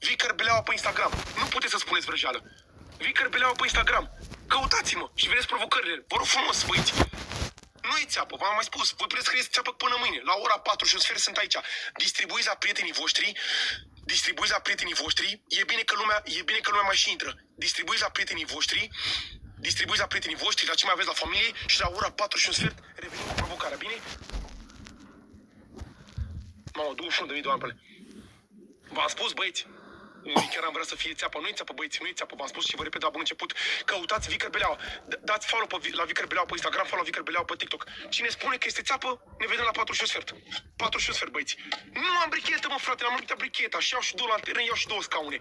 Vicar Beleaua pe Instagram. Nu puteți să spuneți vrăjeală. Vicar Beleaua pe Instagram. Căutați-mă și vedeți provocările. Vă rog frumos, băieți. Nu e țeapă, v-am mai spus. Voi puteți să scrieți țeapă până mâine. La ora 4 și un sfert sunt aici. Distribuiți la prietenii voștri. Distribuiți la prietenii voștri. E bine că lumea mai și intră. Distribuiți la prietenii voștri. Distribuiți la prietenii voștri, la ce mai aveți la familie și la ora 4 și un sfert revenim cu provocarea, bine? Mamă, 21.000 de oameni. V-am spus, băieți. Chiar am vrea să fie țeapă. Nu e țeapă, băieți, nu e țeapă. V-am spus și vă repet de la bun început. Căutați Vicar Beleaua. Dați follow la Vicar Beleaua pe Instagram, follow Vicar Beleaua pe TikTok. Cine spune că este țeapă, ne vedem la 4 și un sfert. 4 și un sfert, băieți. Nu am brichetă, mă, frate, am uitat bricheta și iau și două lanterne, iau și două scaune.